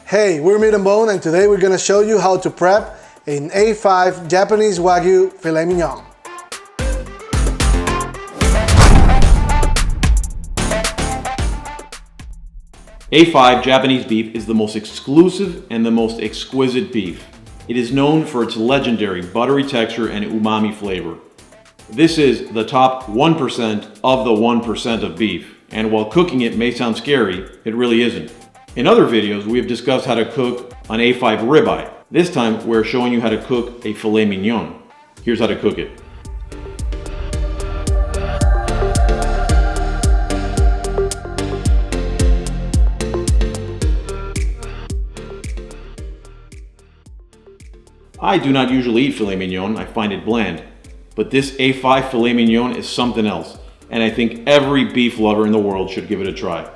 Hey, we're Meat and Bone, and today we're going to show you how to prep an A5 Japanese Wagyu Filet Mignon. A5 Japanese beef is the most exclusive and the most exquisite beef. It is known for its legendary buttery texture and umami flavor. This is the top 1% of the 1% of beef, and while cooking it may sound scary, it really isn't. In other videos, we have discussed how to cook an A5 ribeye. This time, we're showing you how to cook a filet mignon. Here's how to cook it. I do not usually eat filet mignon, I find it bland. But this A5 filet mignon is something else, and I think every beef lover in the world should give it a try.